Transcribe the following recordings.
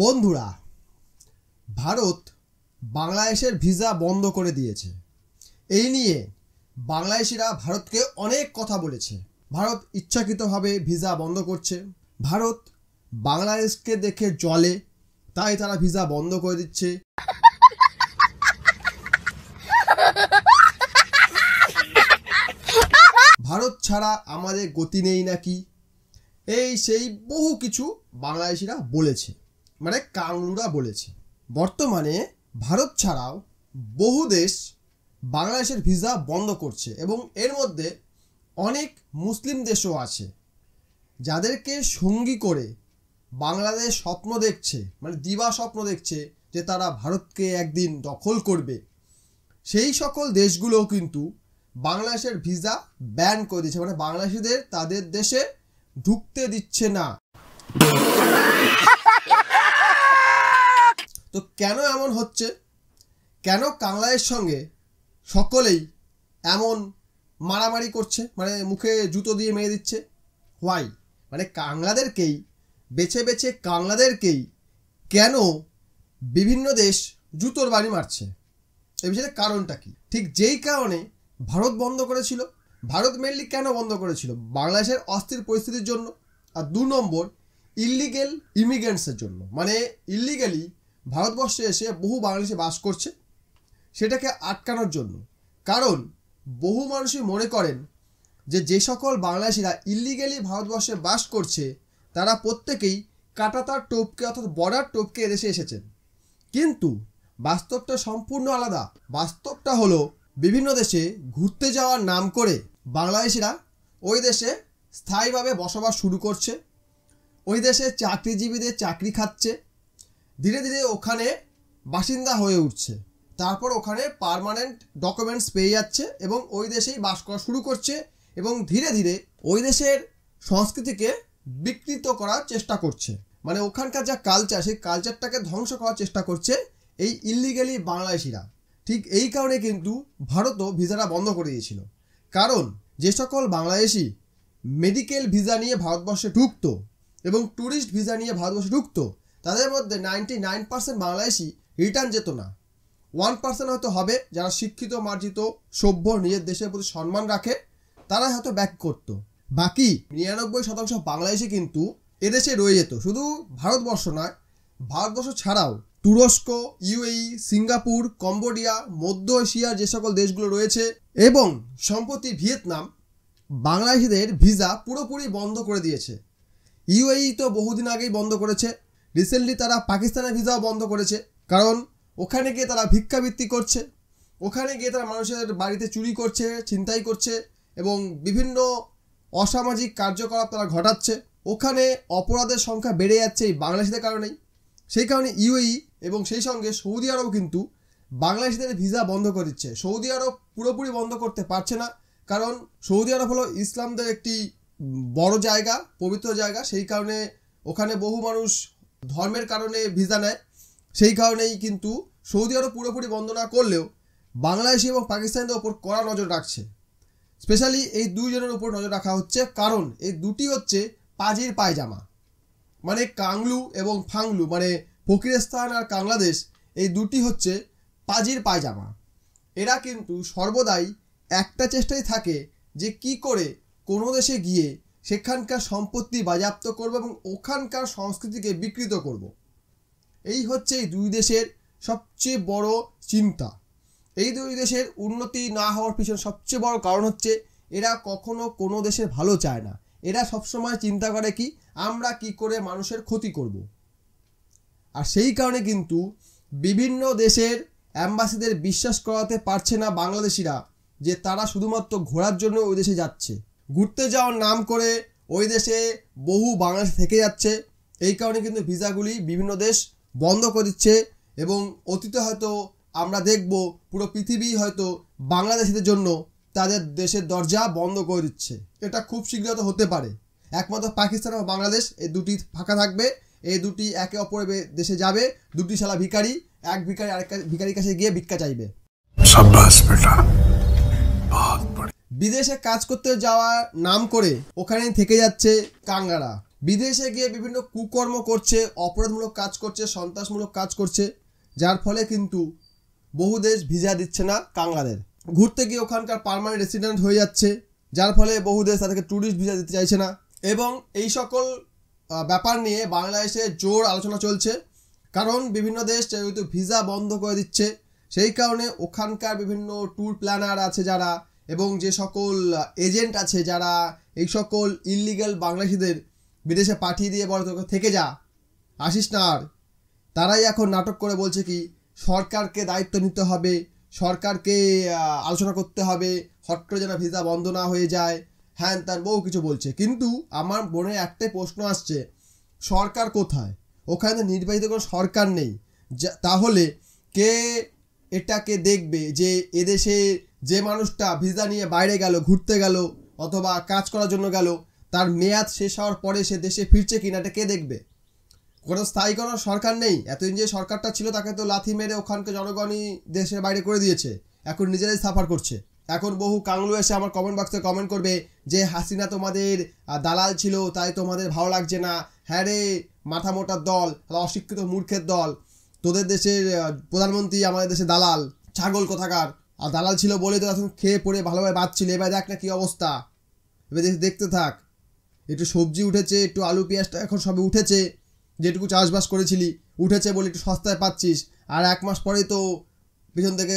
বন্ধুরা, ভারত বাংলাদেশের ভিসা বন্ধ করে দিয়েছে। এই নিয়ে বাংলাদেশিরা ভারতকে অনেক কথা বলেছে। ভারত ইচ্ছাকৃতভাবে ভিসা বন্ধ করছে, ভারত বাংলাদেশকে দেখে জ্বলে, তাই তারা ভিসা বন্ধ করে দিচ্ছে। ভারত ছাড়া আমাদের গতি নেই নাকি, এই সেই বহু কিছু বাংলাদেশিরা বলেছে, মানে কাংলুরা বলেছে। বর্তমানে ভারত ছাড়াও বহু দেশ বাংলাদেশের ভিসা বন্ধ করছে এবং এর মধ্যে অনেক মুসলিম দেশও আছে, যাদেরকে সঙ্গী করে বাংলাদেশ স্বপ্ন দেখছে, মানে দিবা স্বপ্ন দেখছে যে তারা ভারতকে একদিন দখল করবে। সেই সকল দেশগুলোও কিন্তু বাংলাদেশের ভিসা ব্যান করে দিচ্ছে, মানে বাংলাদেশিদের তাদের দেশে ঢুকতে দিচ্ছে না। তো কেন এমন হচ্ছে? কেন বাংলাদেশের সঙ্গে সকলেই এমন মারামারি করছে, মানে মুখে জুতো দিয়ে মেরে দিচ্ছে? হোয়াই? মানে কাংলাদেরকেই বেছে বেছে কাংলাদেরকেই কেন বিভিন্ন দেশ জুতোর বাড়ি মারছে? এ বিষয়ে কারণটা কি? ঠিক যেই কারণে ভারত বন্ধ করেছিল। ভারত মেনলি কেন বন্ধ করেছিল? বাংলাদেশের অস্থির পরিস্থিতির জন্য, আর 2 নম্বর ইলিগেল ইমিগ্রেন্টসের জন্য। মানে ইলিগালি ভারতবর্ষে এসে বহু বাংলাদেশি বাস করছে, সেটাকে আটকানোর জন্য। কারণ বহু মানুষই মনে করেন যে সকল বাংলাদেশিরা ইলিগালি ভারতবর্ষে বাস করছে তারা প্রত্যেকেই কাঁটাতার টপকে অর্থাৎ বর্ডার টপকে এদেশে এসেছেন। কিন্তু বাস্তবটা সম্পূর্ণ আলাদা। বাস্তবটা হলো বিভিন্ন দেশে ঘুরতে যাওয়ার নাম করে বাংলাদেশিরা ওই দেশে স্থায়ীভাবে বসবাস শুরু করছে, ওই দেশে চাকরিজীবীদের চাকরি খাচ্ছে, ধীরে ধীরে ওখানে বাসিন্দা হয়ে উঠছে, তারপর ওখানে পার্মানেন্ট ডকুমেন্টস পেয়ে যাচ্ছে এবং ওই দেশেই বাস করা শুরু করছে এবং ধীরে ধীরে ওই দেশের সংস্কৃতিকে বিকৃত করার চেষ্টা করছে। মানে ওখানকার যা কালচার, সেই কালচারটাকে ধ্বংস করার চেষ্টা করছে এই ইলিগালি বাংলাদেশিরা। ঠিক এই কারণে কিন্তু ভারতও ভিসাটা বন্ধ করে দিয়েছিল। কারণ যে সকল বাংলাদেশি মেডিকেল ভিসা নিয়ে ভারতবর্ষে ঢুকতো এবং ট্যুরিস্ট ভিসা নিয়ে ভারতবর্ষে ঢুকতো, তাদের মধ্যে 99% বাংলাদেশি রিটার্ন যেত না। 1% হয়তো হবে যারা শিক্ষিত, মার্জিত, সভ্য, নিজের দেশের প্রতি সম্মান রাখে, তারা হয়তো ব্যাক করতো। বাকি 99% বাংলাদেশি কিন্তু এদেশে রয়ে যেত। শুধু ভারতবর্ষ নয়, ভারতবর্ষ ছাড়াও তুরস্ক, ইউএই, সিঙ্গাপুর, কম্বোডিয়া, মধ্য এশিয়ার যে সকল দেশগুলো রয়েছে এবং সম্প্রতি ভিয়েতনাম বাংলাদেশিদের ভিসা পুরোপুরি বন্ধ করে দিয়েছে। ইউএই তো বহুদিন আগেই বন্ধ করেছে। রিসেন্টলি তারা পাকিস্তানের ভিসাও বন্ধ করেছে, কারণ ওখানে গিয়ে তারা ভিক্ষাবৃত্তি করছে, ওখানে গিয়ে তারা মানুষের বাড়িতে চুরি করছে, ছিনতাই করছে এবং বিভিন্ন অসামাজিক কার্যকলাপ তারা ঘটাচ্ছে। ওখানে অপরাধের সংখ্যা বেড়ে যাচ্ছে এই বাংলাদেশিদের কারণেই। সেই কারণে ইউএই এবং সেই সঙ্গে সৌদি আরব কিন্তু বাংলাদেশিদের ভিসা বন্ধ করে দিচ্ছে। সৌদি আরব পুরোপুরি বন্ধ করতে পারছে না, কারণ সৌদি আরব হলো ইসলামদের একটি বড় জায়গা, পবিত্র জায়গা। সেই কারণে ওখানে বহু মানুষ ধর্মের কারণে ভিসা নেয়। সেই কারণেই কিন্তু সৌদি আরব পুরোপুরি বন্ধ না করলেও বাংলাদেশি এবং পাকিস্তানিদের ওপর কড়া নজর রাখছে। স্পেশালি এই দুইজনের উপর নজর রাখা হচ্ছে, কারণ এই দুটি হচ্ছে পাজির পায়জামা। মানে কাংলু এবং ফাংলু, মানে ফকিরস্তান আর বাংলাদেশ, এই দুটি হচ্ছে পাজির পায়জামা। এরা কিন্তু সর্বদাই একটা চেষ্টাই থাকে যে কি করে কোনো দেশে গিয়ে সেখানকার সম্পত্তি বাজেয়াপ্ত করব এবং ওখানকার সংস্কৃতিকে বিকৃত করব। এই হচ্ছে এই দুই দেশের সবচেয়ে বড় চিন্তা। এই দুই দেশের উন্নতি না হওয়ার পিছনে সবচেয়ে বড় কারণ হচ্ছে এরা কখনো কোনো দেশের ভালো চায় না। এরা সবসময় চিন্তা করে কি আমরা কি করে মানুষের ক্ষতি করব। আর সেই কারণে কিন্তু বিভিন্ন দেশের অ্যাম্বাসিদের বিশ্বাস করাতে পারছে না বাংলাদেশিরা যে তারা শুধুমাত্র ঘোরার জন্য ওই দেশে যাচ্ছে। ঘুরতে যাওয়ার নাম করে ওই দেশে বহু বাংলাদেশ থেকে যাচ্ছে। এই কারণে কিন্তু ভিসাগুলি বিভিন্ন দেশ বন্ধ করে দিচ্ছে এবং অতীতে হয়তো আমরা দেখব পুরো পৃথিবী হয়তো বাংলাদেশিদের জন্য তাদের দেশের দরজা বন্ধ করে দিচ্ছে। এটা খুব শীঘ্রই হতে পারে। একমাত্র পাকিস্তান ও বাংলাদেশ এই দুটি ফাঁকা থাকবে। এই দুটি একে অপরের দেশে যাবে। দুটি শালা ভিখারি, এক ভিখারি আরেক ভিখারির কাছে গিয়ে ভিক্ষা চাইবে। বিদেশে কাজ করতে যাওয়ার নাম করে ওখানে থেকে যাচ্ছে কাঙ্গারা। বিদেশে গিয়ে বিভিন্ন কুকর্ম করছে, অপরাধমূলক কাজ করছে, সন্ত্রাসমূলক কাজ করছে, যার ফলে কিন্তু বহু দেশ ভিসা দিচ্ছে না কাংলাদের। ঘুরতে গিয়ে ওখানকার পার্মানেন্ট রেসিডেন্ট হয়ে যাচ্ছে, যার ফলে বহু দেশ তাদেরকে ট্যুরিস্ট ভিসা দিতে চাইছে না। এবং এই সকল ব্যাপার নিয়ে বাংলাদেশে জোর আলোচনা চলছে, কারণ বিভিন্ন দেশ যেহেতু ভিসা বন্ধ করে দিচ্ছে, সেই কারণে ওখানকার বিভিন্ন ট্যুর প্ল্যানার আছে যারা, এবং যে সকল এজেন্ট আছে যারা এই সকল ইললিগাল বাংলাদেশিদের বিদেশে পাঠিয়ে দিয়ে বলে তোকে থেকে যা, আসিস না আর, তারাই এখন নাটক করে বলছে কি সরকারকে দায়িত্ব নিতে হবে, সরকারকে আলোচনা করতে হবে, হট করে যেন ভিসা বন্ধ না হয়ে যায়, হ্যান তার বহু কিছু বলছে। কিন্তু আমার মনে একটাই প্রশ্ন আসছে, সরকার কোথায়? ওখানে নির্বাচিত কোনো সরকার নেই, তাহলে কে এটাকে দেখবে যে এদেশে যে মানুষটা ভিসা নিয়ে বাইরে গেল, ঘুরতে গেল অথবা কাজ করার জন্য গেল, তার মেয়াদ শেষ হওয়ার পরে সে দেশে ফিরছে কিনা এটা কে দেখবে? কোনো স্থায়ী কোনো সরকার নেই। এতদিন যে সরকারটা ছিল তাকে তো লাথি মেরে ওখানকার জনগণই দেশের বাইরে করে দিয়েছে, এখন নিজেরাই সাফার করছে। এখন বহু কাংলু এসে আমার কমেন্ট বক্সে কমেন্ট করবে যে হাসিনা তোমাদের দালাল ছিল তাই তোমাদের ভালো লাগছে না। হ্যাঁ রে মাথা মোটার দল, অশিক্ষিত মূর্খের দল, তোদের দেশের প্রধানমন্ত্রী আমাদের দেশে দালাল, ছাগল কোথাকার। আর দালাল ছিল বলে তো এখন খেয়ে পড়ে ভালোভাবে বাঁচছিল, এবার দেখ না কী অবস্থা, এবার দেখতে থাক। একটু সবজি উঠেছে, একটু আলু পেঁয়াজটা এখন সবে উঠেছে, যেটুকু চাষবাস করেছিলি উঠেছে বলে একটু সস্তায় পাচ্ছিস, আর 1 মাস পরেই তো পিছন থেকে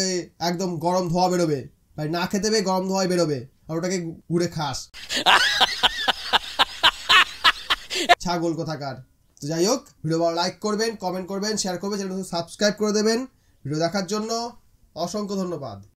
একদম গরম ধোয়া বেরোবে, ভাই না খেতে পেয়ে গরম ধোয়াই বেরোবে, আর ওটাকে ঘুরে খাস, ছাগল কোথাকার। তো যাই হোক, ভিডিও ভালো লাইক করবেন, কমেন্ট করবেন, শেয়ার করবেন, চ্যানেল সাবস্ক্রাইব করে দেবেন। ভিডিও দেখার জন্য অসংখ্য ধন্যবাদ।